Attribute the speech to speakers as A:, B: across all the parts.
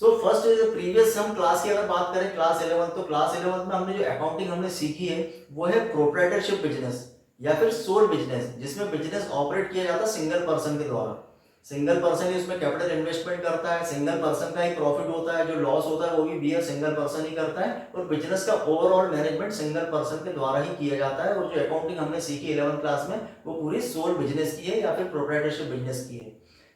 A: So first is previous हम class की अगर बात करें क्लास 11 तो क्लास 11 में हमने जो अकाउंटिंग हमने सीखी है वो है प्रोप्राइटरशिप बिजनेस या फिर सोल बिजनेस, जिसमें बिजनेस ऑपरेट किया जाता है सिंगल पर्सन के द्वारा। सिंगल पर्सन ही उसमें कैपिटल इन्वेस्टमेंट करता है, सिंगल पर्सन का ही प्रॉफिट होता है, जो लॉस होता है वो भी बियर सिंगल पर्सन ही करता है और बिजनेस का ओवरऑल मैनेजमेंट सिंगल पर्सन के द्वारा ही किया जाता है। और जो अकाउंटिंग हमने सीखी 11th क्लास में वो पूरी सोल बिजनेस की है या फिर प्रोप्राइटरशिप बिजनेस की है।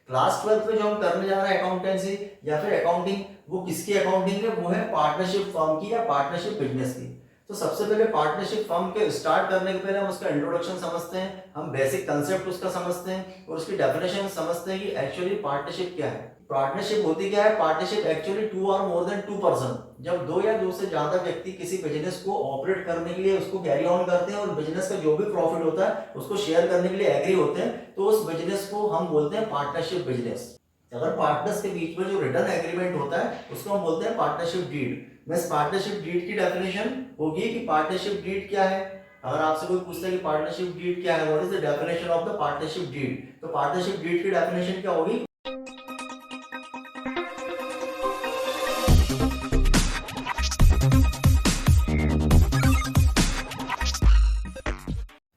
A: क्लास 12th में जो हम करने जा रहे हैं अकाउंटेंसी या फिर अकाउंटिंग, वो किसकी अकाउंटिंग है? वो है पार्टनरशिप फर्म की या पार्टनरशिप बिजनेस की। तो सबसे पहले पार्टनरशिप फर्म के स्टार्ट करने के पहले हम उसका इंट्रोडक्शन समझते हैं, हम बेसिक कंसेप्ट उसका समझते हैं और उसकी डेफिनेशन समझते हैं कि एक्चुअली पार्टनरशिप क्या है। पार्टनरशिप होती क्या है? पार्टनरशिप एक्चुअली टू और मोर देन टू पर्सन, जब दो या दो से ज्यादा व्यक्ति किसी बिजनेस को ऑपरेट करने के लिए उसको कैरी ऑन करते हैं और बिजनेस का जो भी प्रॉफिट होता है उसको शेयर करने के लिए एग्री होते हैं, तो उस बिजनेस को हम बोलते हैं पार्टनरशिप बिजनेस। अगर पार्टनर्स के बीच में जो रिटर्न एग्रीमेंट होता है उसको हम बोलते हैं पार्टनरशिप डीड। मैं पार्टनरशिप डीड की डेफिनेशन होगी कि पार्टनरशिप डीड क्या है। अगर आपसे कोई पूछता है कि पार्टनरशिप डीड क्या है, what is the definition of the partnership deed, तो पार्टनरशिप डीड की डेफिनेशन क्या होगी?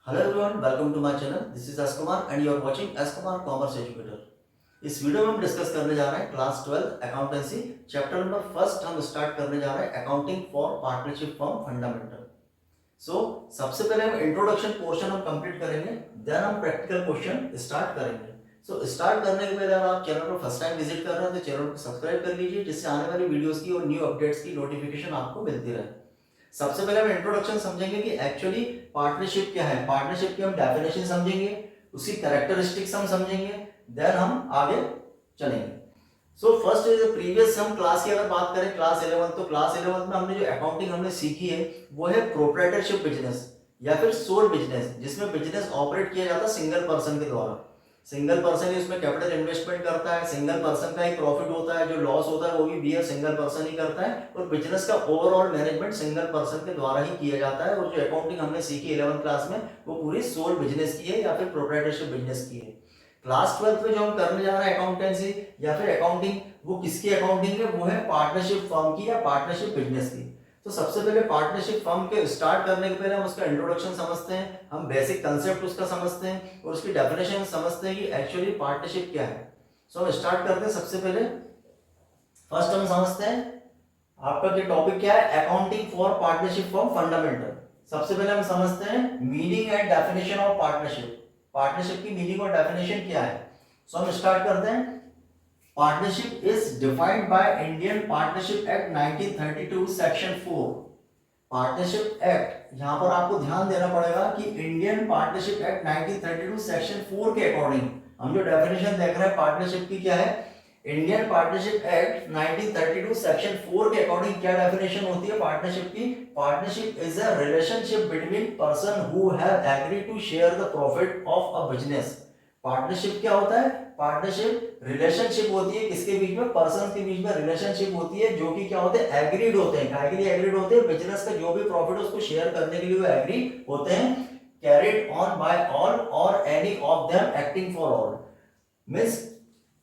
A: Hello everyone, welcome to my channel. This is S Kumar and you are watching S Kumar commerce educator. इस वीडियो में हम डिस्कस करने जा रहे हैं class 12 accountancy chapter number first. हम स्टार्ट करने जा रहे हैं accounting for partnership firm fundamental. सबसे पहले हम इंट्रोडक्शन पोर्शन हम कंप्लीट करेंगे, देन हम प्रैक्टिकल क्वेश्चन स्टार्ट करेंगे। स्टार्ट करने के पहले अगर आप चैनल पर फर्स्ट टाइम विजिट कर रहे हैं तो चैनल को सब्सक्राइब कर लीजिए, जिससे आने वाली वीडियोस की और न्यू अपडेट्स की नोटिफिकेशन आपको मिलती रहे। सबसे पहले हम इंट्रोडक्शन समझेंगे कि एक्चुअली पार्टनरशिप क्या है, पार्टनरशिप की हम डेफिनेशन समझेंगे, उसकी कैरेक्टरिस्टिक्स हम समझेंगे, देन हम आगे चलेंगे। फर्स्ट इज प्रीवियस हम क्लास की अगर बात करें क्लास 11 तो क्लास 11 में हमने जो अकाउंटिंग हमने सीखी है वो है प्रोप्राइटरशिप बिजनेस या फिर सोल बिजनेस, जिसमें बिजनेस ऑपरेट किया जाता है सिंगल पर्सन के द्वारा। सिंगल पर्सन ही उसमें कैपिटल इन्वेस्टमेंट करता है, सिंगल पर्सन का ही प्रॉफिट होता है, जो लॉस होता है वो भी बियर सिंगल पर्सन ही करता है और बिजनेस का ओवरऑल मैनेजमेंट सिंगल पर्सन के द्वारा ही किया जाता है। और जो अकाउंटिंग हमने सीखी 11th क्लास में वो पूरी सोल बिजनेस की है या फिर प्रोप्राइटरशिप बिजनेस की है। क्लास 12 में जो हम करने जा रहे हैं अकाउंटेंसी या फिर अकाउंटिंग, वो किसकी अकाउंटिंग है? वो है पार्टनरशिप फर्म की या पार्टनरशिप बिजनेस की। तो सबसे पहले पार्टनरशिप फर्म के स्टार्ट करने के पहले हम उसका इंट्रोडक्शन समझते हैं, हम बेसिक कंसेप्ट उसका समझते हैं और उसकी डेफिनेशन समझते हैं कि एक्चुअली पार्टनरशिप क्या है। हम स्टार्ट करते हैं। सबसे पहले फर्स्ट हम समझते हैं आपका जो टॉपिक क्या है, accounting for partnership firm fundamental. सबसे पहले हम समझते हैं meaning and definition of partnership. Partnership की मीनिंग और डेफिनेशन क्या है। हम स्टार्ट करते हैं। Partnership is defined by Indian partnership act 1932 section 4। Partnership act, यहां पर आपको ध्यान देना पड़ेगा कि इंडियन पार्टनरशिप एक्ट 1932 सेक्शन 4 के अकॉर्डिंग हम जो डेफिनेशन देख रहे हैं पार्टनरशिप की क्या है, इंडियन पार्टनरशिप एक्ट 1932 सेक्शन 4 के अकॉर्डिंग क्या डेफिनेशन होती है पार्टनरशिप की? Partnership is a relationship between person who have agreed to share the profit of a business. Partnership क्या होता है? पार्टनरशिप रिलेशनशिप होती है किसके बीच में? पर्सन के बीच में रिलेशनशिप होती है जो कि क्या होते हैं? एग्रीड होते हैं। काहे के लिए एग्रीड होते हैं? बिजनेस का जो भी प्रॉफिट है उसको शेयर करने के लिए वो एग्री होते हैं। कैरिड ऑन बाय ऑल और any of them acting for all. Means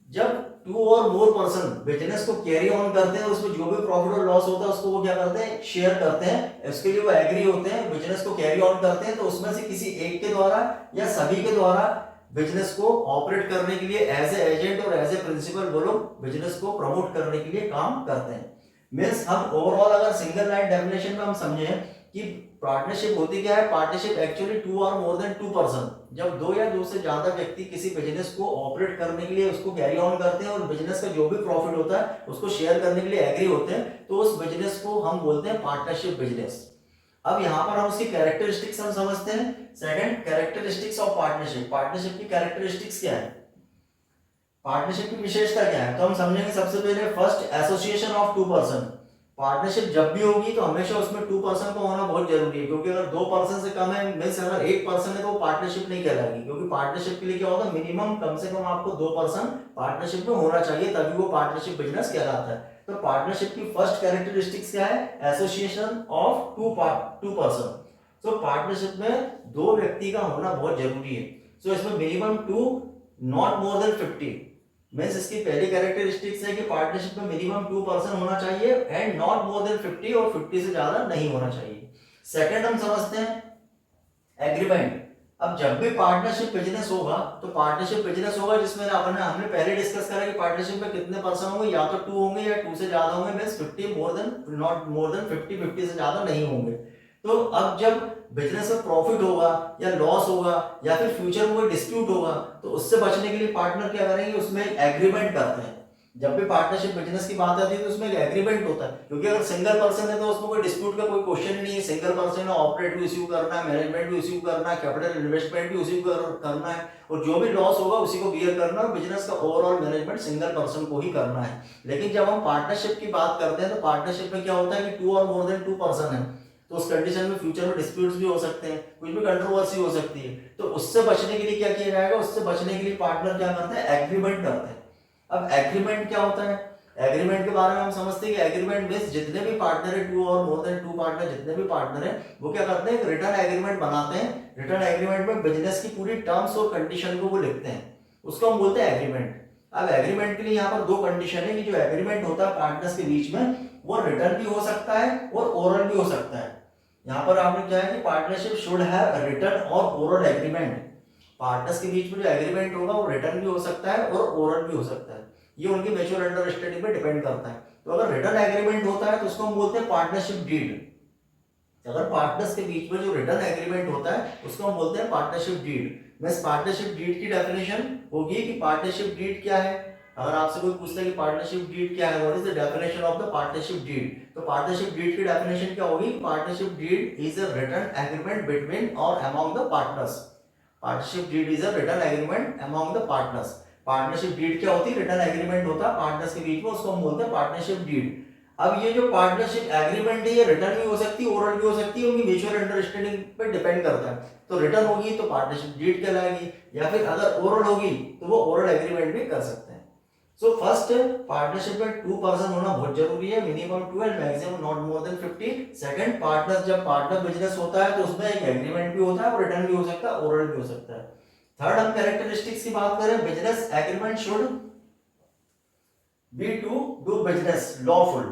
A: जब टू और मोर पर्सन बिजनेस को कैरी ऑन करते हैं, उसमें जो भी प्रॉफिट और लॉस होता है उसको वो क्या करते हैं? शेयर करते हैं। इसके लिए वो एग्री होते हैं, बिजनेस को कैरी ऑन करते हैं। तो उसमें से किसी एक के द्वारा या सभी के द्वारा बिजनेस को ऑपरेट करने के लिए एज ए एजेंट और एज ए प्रिंसिपल वो लोग बिजनेस को प्रमोट करने के लिए काम करते हैं। मींस हम ओवरऑल अगर सिंगल लाइन डेफिनेशन में हम समझे कि पार्टनरशिप होती क्या है, पार्टनरशिप एक्चुअली टू और मोर देन टू पर्सन, जब दो या दो से ज्यादा व्यक्ति किसी बिजनेस को ऑपरेट करने के लिए उसको कैरी ऑन करते हैं और बिजनेस का जो भी प्रॉफिट होता है उसको शेयर करने के लिए एग्री होते हैं, तो उस बिजनेस को हम बोलते हैं पार्टनरशिप बिजनेस। अब यहां पर हम उसकी कैरेक्टरिस्टिक्स हम समझते हैं। Second, characteristics of partnership. Partnership की कैरेक्टरिस्टिक्स क्या है, पार्टनरशिप की विशेषता क्या है? तो हम समझेंगे सबसे पहले first, association of two person. Partnership जब भी होगी तो हमेशा उसमें टू पर्सन का होना बहुत जरूरी है, क्योंकि अगर दो पर्सन से कम है, मींस अगर एक पर्सन है तो वो पार्टनरशिप नहीं कहलाएगी, क्योंकि पार्टनरशिप के लिए क्या होता है, मिनिमम कम से कम आपको दो पर्सन पार्टनरशिप में होना चाहिए, तभी वो पार्टनरशिप बिजनेस कहलाता है। तो पार्टनरशिप की फर्स्ट कैरेक्टरिस्टिक्स क्या है? Association of two person. तो पार्टनरशिप में दो व्यक्ति का होना बहुत जरूरी है। इसमें minimum two, not more than 50। Means इसकी पहली कैरेक्टरिस्टिक्स है कि पार्टनरशिप में मिनिमम 2% होना चाहिए एंड नॉट मोर देन 50 और 50 से ज्यादा नहीं होना चाहिए। सेकंड हम समझते हैं एग्रीमेंट। अब जब भी पार्टनरशिप बिजनेस होगा तो पार्टनरशिप बिजनेस होगा जिसमें हमने पहले डिस्कस करा कि पार्टनरशिप में कितने पर्सन होंगे, या तो 2 होंगे या 2 से ज्यादा होंगे, means 50 more than not more than 50, 50 से ज्यादा नहीं होंगे। तो अब जब बिजनेस में प्रॉफिट होगा या लॉस होगा या फिर फ्यूचर में कोई डिस्प्यूट होगा तो उससे बचने के लिए पार्टनर क्या करेंगे, उसमें एक एग्रीमेंट करते हैं। जब भी पार्टनरशिप बिजनेस की बात आती है तो उसमें एक एग्रीमेंट होता है, क्योंकि अगर सिंगल पर्सन है तो उसमें कोई डिस्प्यूट का कोई क्वेश्चन ही नहीं है। सिंगल पर्सन है, ऑपरेट भी इश्यू करना है, मैनेजमेंट भी इश्यू करना है, कैपिटल इन्वेस्टमेंट भी इश्यू करना है, और जो भी लॉस होगा उसी को बियर करना है। बिजनेस का ओवरऑल मैनेजमेंट सिंगल पर्सन को ही करना है। लेकिन जब हम पार्टनरशिप की बात करते हैं तो पार्टनरशिप में क्या होता है कि 2 और मोर देन 2 पर्सन है, तो उस कंडीशन में फ्यूचर में डिस्प्यूट्स भी हो सकते हैं, कुछ भी कंट्रोवर्सी हो सकती है। तो उससे बचने के लिए क्या किया जाएगा, उससे बचने के लिए पार्टनर क्या करते हैं, एग्रीमेंट करते हैं। अब एग्रीमेंट क्या होता है, एग्रीमेंट के बारे में हम समझते हैं कि एग्रीमेंट मींस जितने भी पार्टनर है, 2 और मोर देन 2 पार्टनर जितने भी पार्टनर है वो क्या करते हैं, एक रिटर्न एग्रीमेंट बनाते हैं। रिटर्न एग्रीमेंट में बिजनेस की पूरी टर्म्स और कंडीशन को वो लिखते हैं, उसको हम बोलते हैं एग्रीमेंट। अब एग्रीमेंट के लिए यहाँ पर 2 कंडीशन है कि जो एग्रीमेंट होता है पार्टनर्स के बीच में वो रिटर्न भी हो सकता है और ओरल भी हो सकता है। यहाँ पर आपने क्या है कि पार्टनरशिप शुड हैव रिटर्न और ओरल एग्रीमेंट। पार्टनर्स के बीच में जो एग्रीमेंट होगा वो रिटर्न भी हो सकता है और ओरल भी हो सकता है, ये उनकी म्यूचुअल अंडरस्टैंडिंग पे डिपेंड करता है। तो अगर रिटर्न एग्रीमेंट होता है तो उसको हम बोलते हैं पार्टनरशिप डीड। अगर पार्टनर्स के बीच में जो रिटर्न एग्रीमेंट होता है उसको हम बोलते हैं पार्टनरशिप डीड। बस पार्टनरशिप डीड की डेफिनेशन होगी कि पार्टनरशिप डीड क्या है। अगर आपसे कोई पूछता है कि पार्टनरशिप डीड क्या है, what is the definition of the partnership deed, तो पार्टनरशिप डीड की डेफिनेशन क्या होगी, partnership deed is a written agreement between और among the partners. Partnership deed is a written agreement among the partners. Partnership deed क्या होती है, written agreement होता है पार्टनर्स के बीच में, उसको हम बोलते हैं पार्टनरशिप डीड। अब ये जो पार्टनरशिप एग्रीमेंट है ये रिटर्न भी हो सकती है, ओरल भी हो सकती है, उनकी म्यूचुअल अंडरस्टैंडिंग पर डिपेंड करता है। तो रिटर्न होगी तो पार्टनरशिप डीड कहलाएगी, या फिर अगर ओरल होगी तो वो ओरल एग्रीमेंट भी कर सकते हैं। सो फर्स्ट, पार्टनरशिप में 2 पर्सन होना बहुत जरूरी है, minimum 2 and maximum not more than 50। Second, partner जब पार्टनर बिजनेस होता है तो उसमें एक एग्रीमेंट भी होता है और रिटर्न भी हो सकता है, ओरल भी हो सकता है। थर्ड, हम कैरेक्टरिस्टिक्स की बात करें, business agreement should be to do business lawful.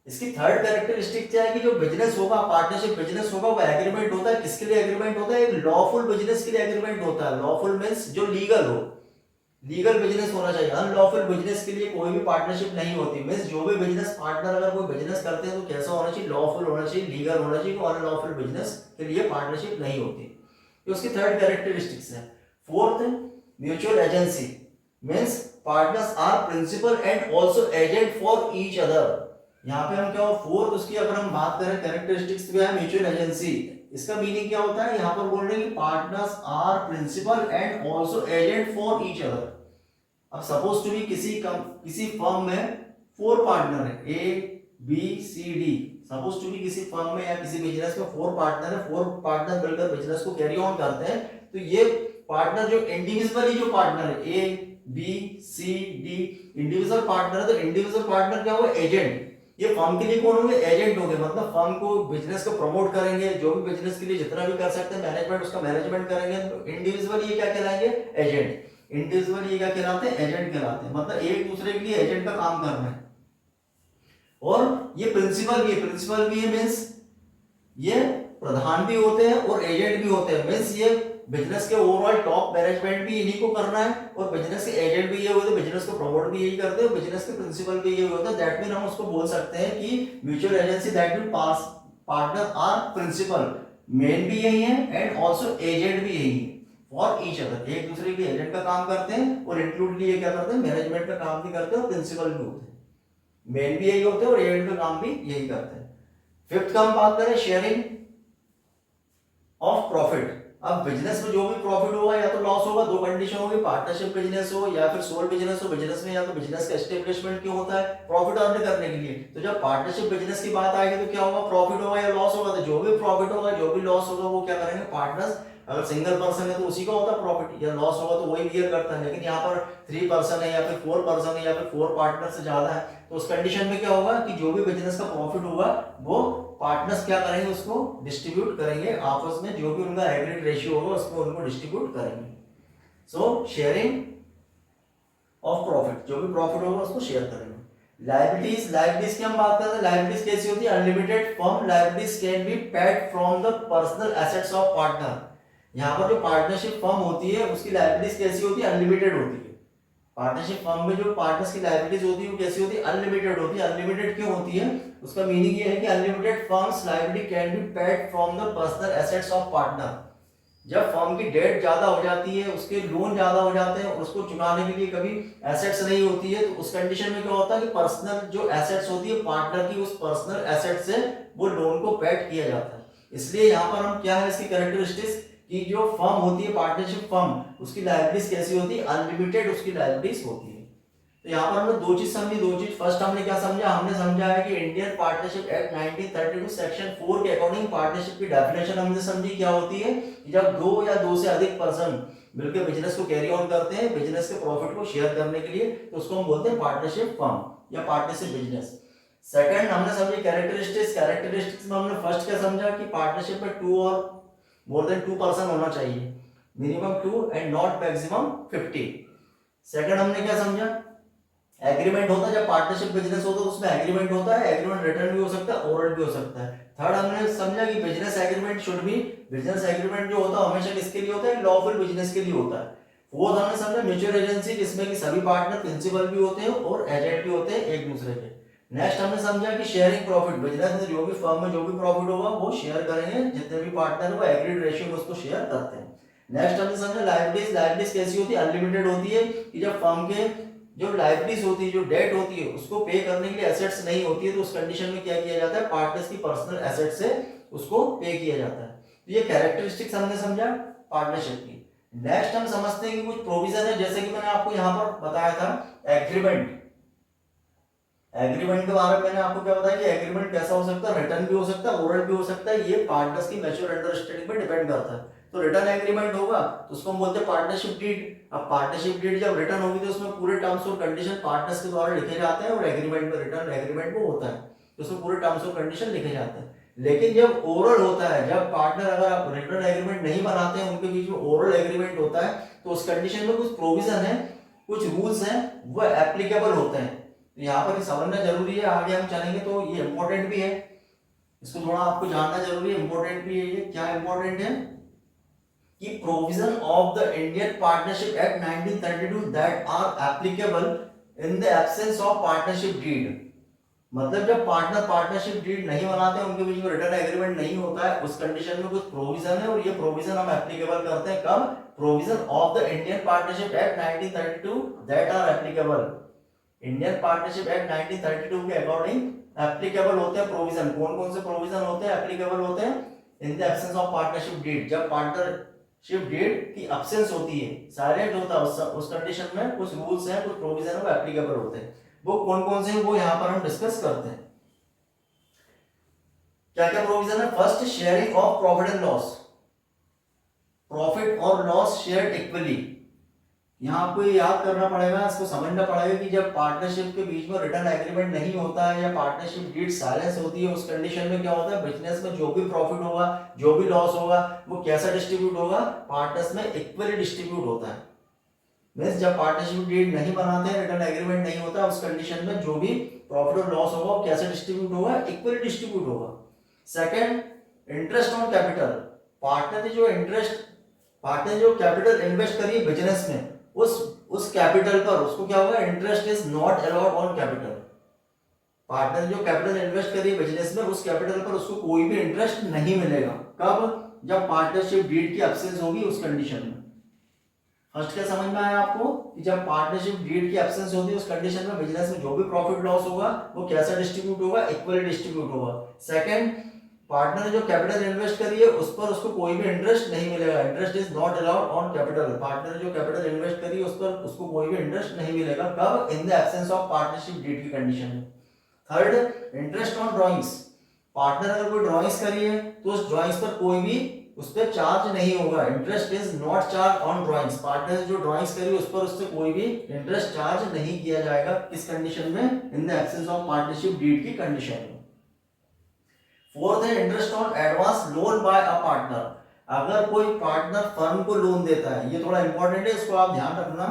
A: इसकी थर्ड कैरेक्टरिस्टिक क्या है कि जो बिजनेस होगा, पार्टनरशिप बिजनेस होगा, वो एग्रीमेंट होता है, किसके लिए एग्रीमेंट होता है, एक लॉफुल बिजनेस के लिए एग्रीमेंट होता है। लॉफुल मींस जो लीगल हो, लीगल बिजनेस होना चाहिए। अनलॉफुल बिजनेस के लिए कोई भी पार्टनरशिप नहीं होती। मींस जो भी बिजनेस पार्टनर अगर कोई बिजनेस करते हैं तो कैसा होना चाहिए, लॉफुल होना चाहिए, लीगल होना चाहिए। अनलॉफुल बिजनेस के लिए पार्टनरशिप नहीं होती। तो उसकी थर्ड कैरेक्टरिस्टिक्स है। Fourth, mutual agency means partners are principal and also agent for each other. यहाँ पे हम क्या, फोर्थ उसकी अगर हम बात करें कैरेक्टरिस्टिक्स क्या है, म्यूचुअल एजेंसी। इसका मीनिंग क्या होता है, यहाँ पर बोल रहे हैं कि partners are principal and also agent for each other. अब सपोज टू बी किसी फर्म में 4 पार्टनर है, A B C D. Suppose to be किसी फर्म में या किसी बिजनेस में 4 पार्टनर है, 4 पार्टनर मिलकर बिजनेस को कैरी ऑन करते हैं। तो ये पार्टनर जो इंडिविजुअली जो पार्टनर है, A B C D individual partner है, तो इंडिविजुअल पार्टनर क्या होगा, एजेंट। ये फर्म के लिए कौन होंगे, एजेंट होंगे। मतलब फर्म को, बिजनेस को प्रमोट करेंगे, जो भी बिजनेस के लिए जितना भी कर सकते हैं मैनेजमेंट, उसका मैनेजमेंट करेंगे। तो इंडिविजुअली ये क्या कहलाएंगे, एजेंट। इंडिविजुअली ये क्या कहलाते हैं, एजेंट कहलाते हैं। मतलब एक दूसरे के लिए एजेंट का काम करना है। और ये प्रिंसिपल भी है मींस ये प्रधान भी होते हैं और एजेंट भी होते हैं। मींस ये बिजनेस के ओवरऑल टॉप मैनेजमेंट भी इन्हीं को करना है, और बिजनेस के एजेंट भी ये होते हैं, बिजनेस को प्रमोट भी यही करते हैं, बिजनेस के प्रिंसिपल भी ये होता है। दैट मीन हम उसको बोल सकते हैं कि mutual agency, that mean partner are principal, main भी यही है एंड ऑल्सो एजेंट भी यही है फॉर ईच अदर। एक दूसरे के एजेंट का काम करते हैं और इंक्लूड लिए क्या करते हैं, मैनेजमेंट का काम भी करते हैं और प्रिंसिपल भी होते हैं। मेन भी यही होते हैं और एजेंट का काम भी यही करते हैं। फिफ्थ का हम बात करें, शेयरिंग ऑफ प्रॉफिट। अब बिजनेस में जो भी प्रॉफिट होगा या तो लॉस होगा, 2 कंडीशन होगी, पार्टनरशिप बिजनेस हो या फिर सोल बिजनेस हो। बिजनेस में या तो बिजनेस का एस्टेब्लिशमेंट क्यों होता है, प्रॉफिट अर्न करने के लिए। तो जब पार्टनरशिप बिजनेस की बात आएगी तो क्या होगा, प्रॉफिट होगा या लॉस होगा। तो जो भी प्रॉफिट होगा, जो भी लॉस होगा, वो क्या करेंगे पार्टनर्स। अगर सिंगल पर्सन है तो उसी का होता है प्रॉफिट, या लॉस होगा तो वही बियर करता है। लेकिन यहाँ पर 3 पर्सन है या फिर 4 पर्सन है या फिर 4 पार्टनर से ज्यादा है, तो उस कंडीशन में क्या होगा कि जो भी बिजनेस का प्रॉफिट होगा वो पार्टनर्स क्या करेंगे, उसको डिस्ट्रीब्यूट करेंगे आपस में। जो भी उनका एग्रीड रेशियो होगा उसको उनको डिस्ट्रीब्यूट करेंगे। सो शेयरिंग ऑफ प्रॉफिट, जो भी प्रॉफिट होगा उसको शेयर करेंगे। लायबिलिटीज की हम बात करते हैं, लायबिलिटीज कैसी होती है, unlimited firm liabilities can be paid from the personal assets of partner. यहाँ पर जो पार्टनरशिप फर्म होती है उसकी लायबिलिटीज कैसी होती है, अनलिमिटेड होती है। पार्टनरशिप फर्म में जो पार्टनर्स की लायबिलिटीज होती है वो कैसी होती है, अनलिमिटेड होती है। अनलिमिटेड क्यों होती है, उसका मीनिंग ये है कि unlimited firms liability can be paid from the personal assets of partner. जब फर्म की डेट ज्यादा हो जाती है, उसके लोन ज्यादा हो जाते हैं, उसको चुकाने के लिए कभी एसेट्स नहीं होती है, तो उस कंडीशन में क्या होता है कि पर्सनल जो एसेट्स होती है पार्टनर की, उस पर्सनल एसेट से वो लोन को पेड किया जाता है। इसलिए यहाँ पर हम क्या है इसकी कैरेक्टरिस्टिक्स कि जो फर्म होती है पार्टनरशिप फर्म, उसकी लायबिलिटीज कैसी होती है, अनलिमिटेड उसकी लायबिलिटीज होती है। तो यहाँ पर हमने दो चीज समझी, दो चीज। फर्स्ट हमने क्या समझा, हमने समझा है कि इंडियन पार्टनरशिप एक्ट 1932 सेक्शन 4 के अकॉर्डिंग पार्टनरशिप की डेफिनेशन हमने समझी क्या होती है कि जब दो या दो से अधिक पर्सन मिलकर बिजनेस को कैरी ऑन करते हैं, बिजनेस के प्रॉफिट को शेयर करने के लिए, तो उसको हम बोलते हैं पार्टनरशिप फर्म या पार्टनरशिप बिजनेस। सेकंड हमने समझी कैरेक्टरिस्टिक्स। कैरेक्टरिस्टिक्स में हमने फर्स्ट क्या समझा कि पार्टनरशिप में टू और मोर देन 2 पर्सन होना चाहिए, minimum 2 and not maximum 50। Second हमने क्या समझा, एग्रीमेंट होता है, जब पार्टनरशिप बिजनेस होता है तो उसमें एग्रीमेंट होता है, एग्रीमेंट रिटर्न भी हो सकता है, ओरल भी हो सकता है। थर्ड हमने समझा कि business agreement should B, business agreement जो होता है हमेशा किसके लिए होता है, लॉफुल बिजनेस के लिए होता है। फोर्थ हमने समझा म्यूचुअल एजेंसी, जिसमें कि सभी पार्टनर प्रिंसिपल भी होते हैं और एजेंट भी होते हैं एक दूसरे के। नेक्स्ट हमने समझा कि शेयरिंग प्रॉफिट, बिजनेस में जो भी फर्म में जो भी प्रॉफिट होगा वो शेयर करेंगे, जितने भी पार्टनर वो एग्रीड रेशियो में उसको शेयर करते हैं। नेक्स्ट हमने समझा लायबिलिटीज। लायबिलिटीज कैसी होती है, अनलिमिटेड होती है कि जब फर्म के जो लायबिलिटीज होती है, जो डेट होती है, उसको पे करने के लिए एसेट्स नहीं होती है, तो उस कंडीशन में क्या किया जाता है, पार्टनर्स की पर्सनल एसेट से उसको पे किया जाता है। तो ये कैरेक्टरिस्टिक्स हमने समझा पार्टनरशिप की। नेक्स्ट हम समझते हैं कि कुछ प्रोविजन है, जैसे कि मैंने आपको यहाँ पर बताया था एग्रीमेंट। एग्रीमेंट के बारे में मैंने आपको क्या बताया कि एग्रीमेंट कैसा हो सकता है, रिटर्न भी हो सकता है, ओरल भी हो सकता है, ये पार्टनर्स की म्यूचुअल अंडरस्टैंडिंग पर डिपेंड करता है। तो रिटर्न एग्रीमेंट होगा तो उसको हम बोलते हैं पार्टनरशिप डीड। अब पार्टनरशिप डीड जब रिटर्न होगी तो उसमें पूरे टर्म्स और कंडीशन पार्टनर्स के द्वारा लिखे जाते हैं, और एग्रीमेंट में रिटर्न एग्रीमेंट वो होता है तो उसमें पूरे टर्म्स और कंडीशन लिखे जाते हैं। लेकिन जब ओरल होता है, जब पार्टनर अगर आप रिटर्न एग्रीमेंट नहीं बनाते हैं, उनके बीच में ओरल एग्रीमेंट होता है, तो उस कंडीशन में कुछ प्रोविजन है, कुछ रूल्स हैं, वो एप्लीकेबल होते हैं। तो यहाँ पर समझना जरूरी है, आगे हम चलेंगे तो ये इंपॉर्टेंट भी है, इसको थोड़ा आपको जानना जरूरी है, इंपॉर्टेंट भी है। ये क्या इंपॉर्टेंट है कि provision of the Indian partnership act 1932 that are applicable in the absence of partnership deed. मतलब जब पार्टनर पार्टनरशिप डीड नहीं बनाते, उनके बीच में रिटर्न एग्रीमेंट नहीं होता है, उस कंडीशन में कुछ प्रोविजन है, और ये प्रोविजन हम एप्लीकेबल करते हैं कब, provision of the Indian partnership act 1932 that are applicable. Indian partnership act 1932 के अकॉर्डिंग एप्लीकेबल होते हैं प्रोविजन। कौन कौन से प्रोविजन होते हैं, एप्लीकेबल होते हैं in the absence of partnership deed. जब पार्टनरशिप डीड की एब्सेंस होती है, साइलेंट होता है, उस कंडीशन में कुछ रूल्स हैं, कुछ प्रोविजन है वो एप्लीकेबल होते हैं। वो कौन कौन से हैं वो यहाँ पर हम डिस्कस करते हैं। क्या क्या प्रोविजन है, first sharing of profit and loss, profit और लॉस शेयर्ड इक्वली। यहाँ आपको ये याद करना पड़ेगा, इसको समझना पड़ेगा कि जब पार्टनरशिप के बीच में रिटर्न एग्रीमेंट नहीं होता है या पार्टनरशिप डीड साइलेंस होती है, उस कंडीशन में क्या होता है, बिजनेस में जो भी प्रॉफिट होगा, जो भी लॉस होगा, वो कैसा डिस्ट्रीब्यूट होगा, पार्टनर्स में इक्वली डिस्ट्रीब्यूट होता है। मींस जब पार्टनरशिप डीड नहीं बनाते हैं, रिटर्न एग्रीमेंट नहीं होता, उस कंडीशन में जो भी प्रॉफिट और लॉस होगा वो कैसे डिस्ट्रीब्यूट होगा, इक्वली डिस्ट्रीब्यूट होगा। Second, interest on capital, partner जो कैपिटल इन्वेस्ट करिए बिजनेस में, उस कैपिटल पर उसको क्या होगा, interest is not allowed on capital. Partner जो कैपिटल इन्वेस्ट करिए बिजनेस में, उस कैपिटल पर उसको कोई भी इंटरेस्ट नहीं मिलेगा। कब, जब पार्टनरशिप डीड की एब्सेंस होगी, उस कंडीशन में। फर्स्ट क्या समझ में आया आपको कि जब पार्टनरशिप डीड की एब्सेंस होती है, उस कंडीशन में बिजनेस में जो भी प्रॉफिट लॉस होगा वो कैसा डिस्ट्रीब्यूट होगा, इक्वली डिस्ट्रीब्यूट होगा। सेकंड, पार्टनर ने जो कैपिटल इन्वेस्ट करी है उस पर उसको कोई भी इंटरेस्ट नहीं मिलेगा, interest is not allowed on capital. Partner ने जो कैपिटल इन्वेस्ट करी है उस पर उसको कोई भी इंटरेस्ट नहीं मिलेगा। कब, in the absence of partnership deed की कंडीशन में। Third, interest on drawings, partner अगर कोई ड्राइंग्स करी है तो उस ड्राइंग्स पर कोई भी उस पर चार्ज नहीं होगा, interest is not charge on drawings. Partner जो ड्राइंग्स करी उस पर उससे कोई भी इंटरेस्ट चार्ज नहीं किया जाएगा। किस कंडीशन में, in the absence of partnership deed की कंडीशन में। फोर्थ है interest on advance loan by a partner, अगर कोई पार्टनर फर्म को लोन देता है, ये थोड़ा इंपॉर्टेंट है, इसको आप ध्यान रखना।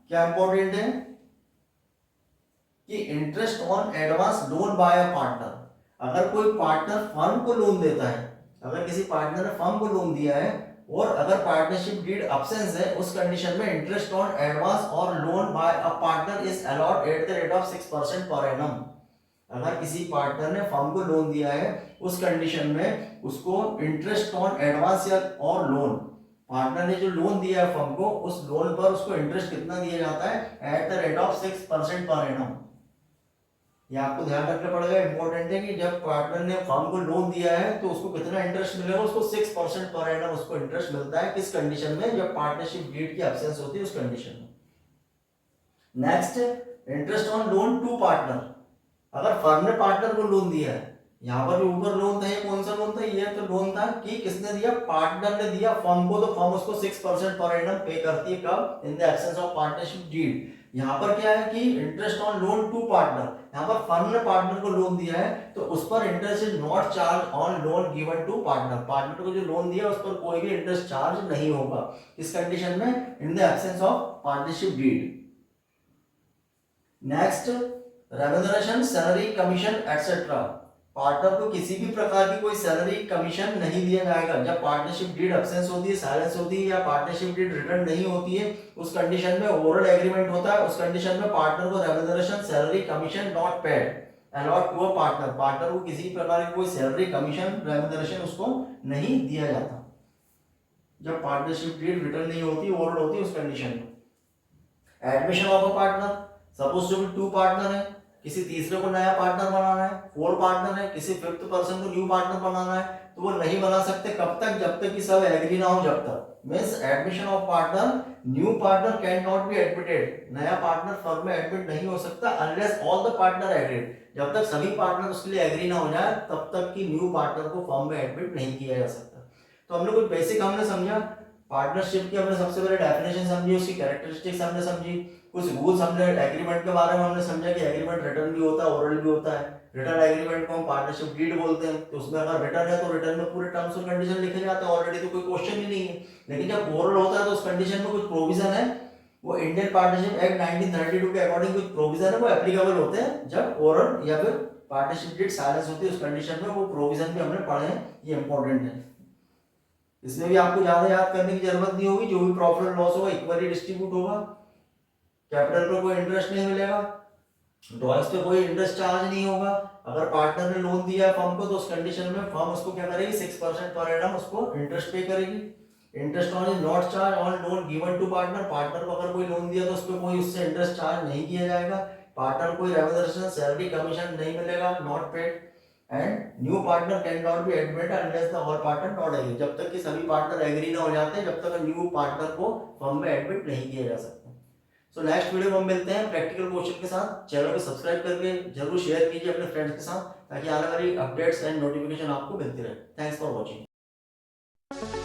A: क्या इंपॉर्टेंट है, कि interest on advance loan by a partner, अगर कोई पार्टनर फर्म को लोन देता है, अगर किसी पार्टनर ने फर्म को लोन दिया है और अगर पार्टनरशिप डीड अब्सेंस है, उस कंडीशन में इंटरेस्ट ऑन एडवांस और loan by a partner is a lot at the rate of 6% per annum. अगर किसी पार्टनर ने फर्म को लोन दिया है, उस कंडीशन में उसको इंटरेस्ट ऑन एडवांस या और लोन, पार्टनर ने जो लोन दिया है फर्म को, उस लोन पर उसको इंटरेस्ट कितना दिया जाता है, at the rate of 6% per annum. ये आपको ध्यान रखना पड़ेगा, इंपॉर्टेंट है कि जब पार्टनर ने फर्म को लोन दिया है तो उसको कितना इंटरेस्ट मिलेगा, उसको 6% पर एनम उसको इंटरेस्ट मिलता है। किस कंडीशन में, जब पार्टनरशिप डीड की एब्सेंस होती है उस कंडीशन में। Next, interest on loan to partner, अगर फर्म ने पार्टनर को लोन दिया है, यहाँ पर जो ऊपर लोन था ये कौन सा लोन था, ये तो लोन था कि किसने दिया, पार्टनर ने दिया फर्म को, तो फर्म उसको 6% पर एनम पे करती है, कब, in the absence of partnership deed. यहाँ पर क्या है कि interest on loan to partner, यहाँ पर फर्म ने पार्टनर को लोन दिया है तो उस पर interest is not charge on loan given to partner, partner को जो लोन दिया उस पर कोई भी इंटरेस्ट चार्ज नहीं होगा। इस कंडीशन में, in the absence of partnership deed. Next, remuneration, salary, commission etcetera, partner को किसी भी प्रकार की कोई सैलरी कमीशन नहीं दिया जाएगा जब पार्टनरशिप डीड एब्सेंस होती है, साइलेंस होती है या पार्टनरशिप डीड रिटर्न नहीं होती है। उस कंडीशन में ओरल एग्रीमेंट होता है, उस कंडीशन में पार्टनर को remuneration, salary, commission not paid allot to a partner, partner को किसी प्रकार की कोई सैलरी, कमीशन, रेम्यूनरेशन उसको नहीं दिया जाता जब पार्टनरशिप डीड रिटर्न नहीं होती, ओरल होती है उस कंडीशन में। Admission of a partner, suppose to be two partner है, किसी तीसरे को नया पार्टनर बनाना है, फोर पार्टनर है, किसी फिफ्थ पर्सन को न्यू पार्टनर बनाना है, तो वो नहीं बना सकते, कब तक, जब तक कि सब एग्री ना हो, जब तक, means admission of partner, new partner can not be admitted, नया पार्टनर फर्म में एडमिट नहीं हो सकता unless all the partner agreed, जब तक सभी पार्टनर उसके लिए एग्री ना हो जाए तब तक कि न्यू पार्टनर को फर्म में एडमिट नहीं किया जा सकता। तो हमने कुछ बेसिक हमने समझा, पार्टनरशिप की हमने सबसे पहले डेफिनेशन समझी, उसकी कैरेक्टरिस्टिक्स हमने समझी, कुछ रूल्स हमने एग्रीमेंट के बारे में हमने समझा कि एग्रीमेंट रिटर्न भी होता है, ओरल भी होता है। रिटर्न एग्रीमेंट को हम पार्टनरशिप डीड बोलते हैं, तो उसमें अगर रिटर्न है तो रिटर्न में पूरे टर्म्स और कंडीशन लिखे जाते हैं ऑलरेडी, तो कोई क्वेश्चन ही नहीं है। लेकिन जब ओरल होता है तो उस कंडीशन में कुछ प्रोविजन है, वो इंडियन पार्टनरशिप एक्ट 1932 के अकॉर्डिंग कुछ प्रोविजन है वो एप्लीकेबल होते हैं जब ओरल या फिर पार्टनरशिप डीड साइलेंस होती है, उस कंडीशन में वो प्रोविजन भी हमने पढ़े हैं, ये इंपॉर्टेंट है। इसमें भी आपको ज्यादा याद करने की जरूरत नहीं होगी, जो भी प्रॉफिट और लॉस होगा इक्वली डिस्ट्रीब्यूट होगा, कैपिटल पर कोई इंटरेस्ट नहीं मिलेगा, ड्रॉइंग्स पे कोई इंटरेस्ट चार्ज नहीं होगा। अगर पार्टनर ने लोन दिया है फर्म को तो उस कंडीशन में फर्म उसको क्या करेगी, 6% पर एनम उसको इंटरेस्ट पे करेगी। Interest on is not charge on loan given to partner, partner को अगर कोई लोन दिया तो उस पर कोई उससे इंटरेस्ट चार्ज नहीं किया जाएगा। पार्टनर कोई रेम्यूनरेशन, सैलरी, कमीशन नहीं मिलेगा, not paid. And new partner can not be admitted unless the all partner not agree, जब तक कि सभी पार्टनर एग्री ना हो जाते जब तक न्यू पार्टनर को फर्म में एडमिट नहीं किया जा सकता। सो नेक्स्ट वीडियो में हम मिलते हैं प्रैक्टिकल क्वेश्चन के साथ। चैनल को सब्सक्राइब करके जरूर शेयर कीजिए अपने फ्रेंड्स के साथ ताकि आने वाली अपडेट्स एंड नोटिफिकेशन आपको मिलती रहे। Thanks for watching.